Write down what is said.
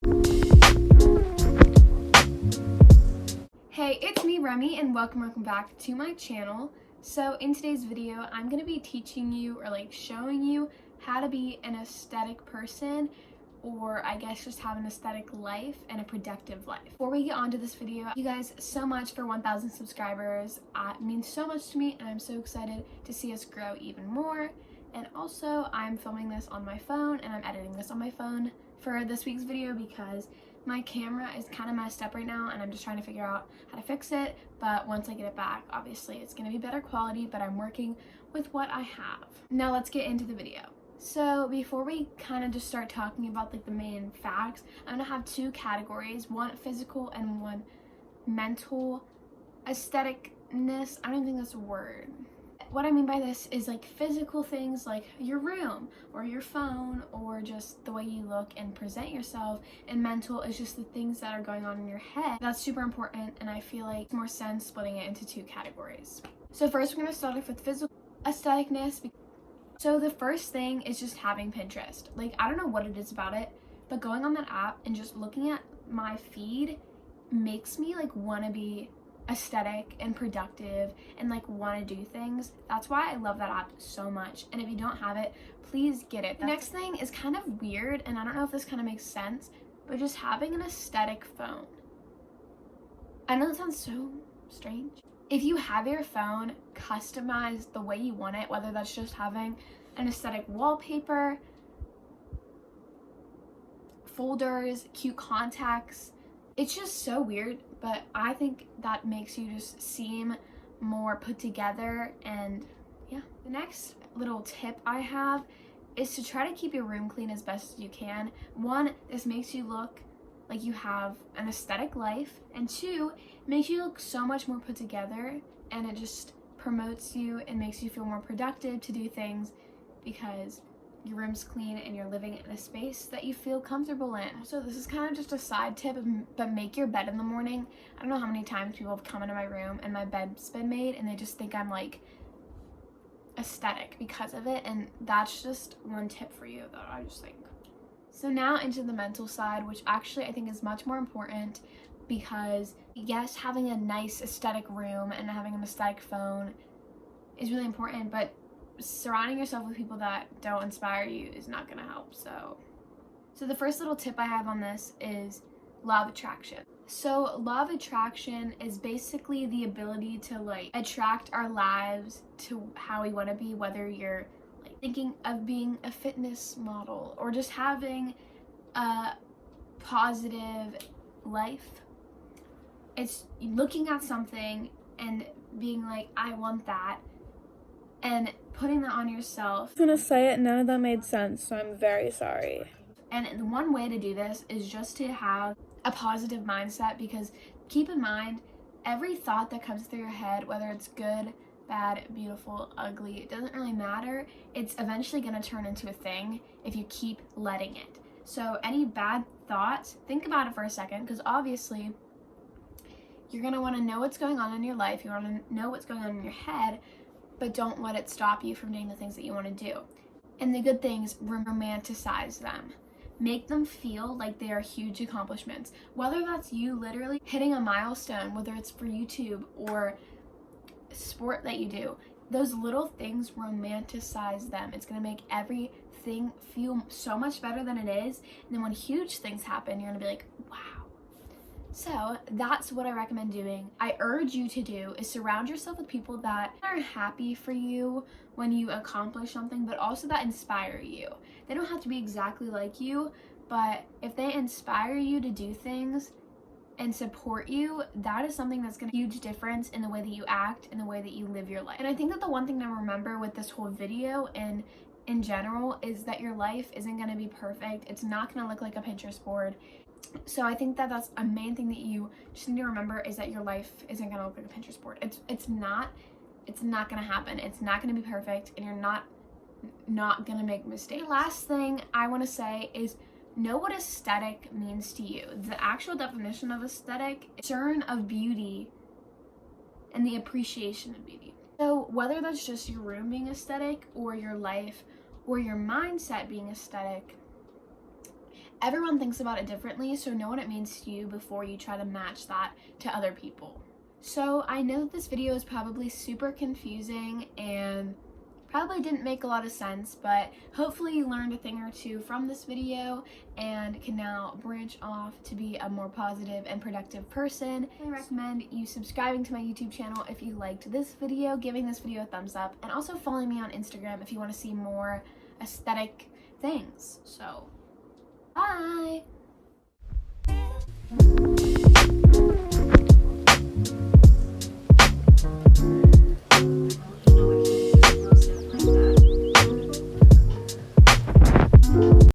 Hey, it's me, Remi, and welcome back to my channel. So in today's video, I'm going to be teaching you or showing you how to be an aesthetic person, or I guess just have an aesthetic life and a productive life. Before we get on to this video, thank you guys so much for 1,000 subscribers. It means so much to me, and I'm so excited to see us grow even more. And also, I'm filming this on my phone, and I'm editing this on my phone for this week's video because my camera is kind of messed up right now, and I'm just trying to figure out how to fix it. But once I get it back, obviously it's going to be better quality, but I'm working with what I have. Now let's get into the video. So before we kind of just start talking about the main facts, I'm going to have two categories, one physical and one mental. Aestheticness, I don't think that's a word. What I mean by this is physical things like your room or your phone or just the way you look and present yourself, and mental is just the things that are going on in your head. That's super important, and I feel like it's more sense splitting it into two categories. So first we're going to start off with physical aestheticness. So the first thing is just having Pinterest. I don't know what it is about it, but going on that app and just looking at my feed makes me want to be aesthetic and productive and want to do things. That's why I love that app so much, and if you don't have it, please get it. The next thing is kind of weird, and I don't know if this kind of makes sense, but just having an aesthetic phone. I know that sounds so strange. If you have your phone customized the way you want it, whether that's just having an aesthetic wallpaper, folders, cute contacts, it's just so weird, but I think that makes you just seem more put together. And yeah, the next little tip I have is to try to keep your room clean as best as you can. One, this makes you look like you have an aesthetic life, and two, makes you look so much more put together, and it just promotes you and makes you feel more productive to do things because your room's clean and you're living in a space that you feel comfortable in. So this is kind of just a side tip, but make your bed in the morning. I don't know how many times people have come into my room and my bed's been made and they just think I'm aesthetic because of it, and that's just one tip for you that I just think. So now into the mental side, which actually I think is much more important, because yes, having a nice aesthetic room and having an aesthetic phone is really important, but surrounding yourself with people that don't inspire you is not going to help. So the first little tip I have on this is law of attraction. So law of attraction is basically the ability to attract our lives to how we want to be, whether you're thinking of being a fitness model or just having a positive life. It's looking at something and being I want that, and putting that on yourself. I was gonna say it, none of that made sense, so I'm very sorry. And one way to do this is just to have a positive mindset, because keep in mind, every thought that comes through your head, whether it's good, bad, beautiful, ugly, it doesn't really matter. It's eventually going to turn into a thing if you keep letting it. So any bad thoughts, think about it for a second, because obviously you're going to want to know what's going on in your life. You want to know what's going on in your head, but don't let it stop you from doing the things that you want to do. And the good things, romanticize them. Make them feel like they are huge accomplishments. Whether that's you literally hitting a milestone, whether it's for YouTube or sport that you do, those little things, romanticize them. It's going to make everything feel so much better than it is. And then when huge things happen, you're going to be like, wow. So that's what I recommend doing. I urge you to do is surround yourself with people that are happy for you when you accomplish something, but also that inspire you. They don't have to be exactly like you, but if they inspire you to do things and support you, that is something that's going to make a huge difference in the way that you act and the way that you live your life. And I think that the one thing to remember with this whole video and in general is that your life isn't going to be perfect. It's not going to look like a Pinterest board. So I think that that's a main thing that you just need to remember, is that your life isn't going to look like a Pinterest board. It's not going to happen. It's not going to be perfect, and you're not going to make mistakes. The last thing I want to say is know what aesthetic means to you. The actual definition of aesthetic is concern of beauty and the appreciation of beauty. So whether that's just your room being aesthetic or your life or your mindset being aesthetic, everyone thinks about it differently, so know what it means to you before you try to match that to other people. So I know that this video is probably super confusing and probably didn't make a lot of sense, but hopefully you learned a thing or two from this video and can now branch off to be a more positive and productive person. I recommend you subscribing to my YouTube channel if you liked this video, giving this video a thumbs up, and also following me on Instagram if you want to see more aesthetic things. So, bye!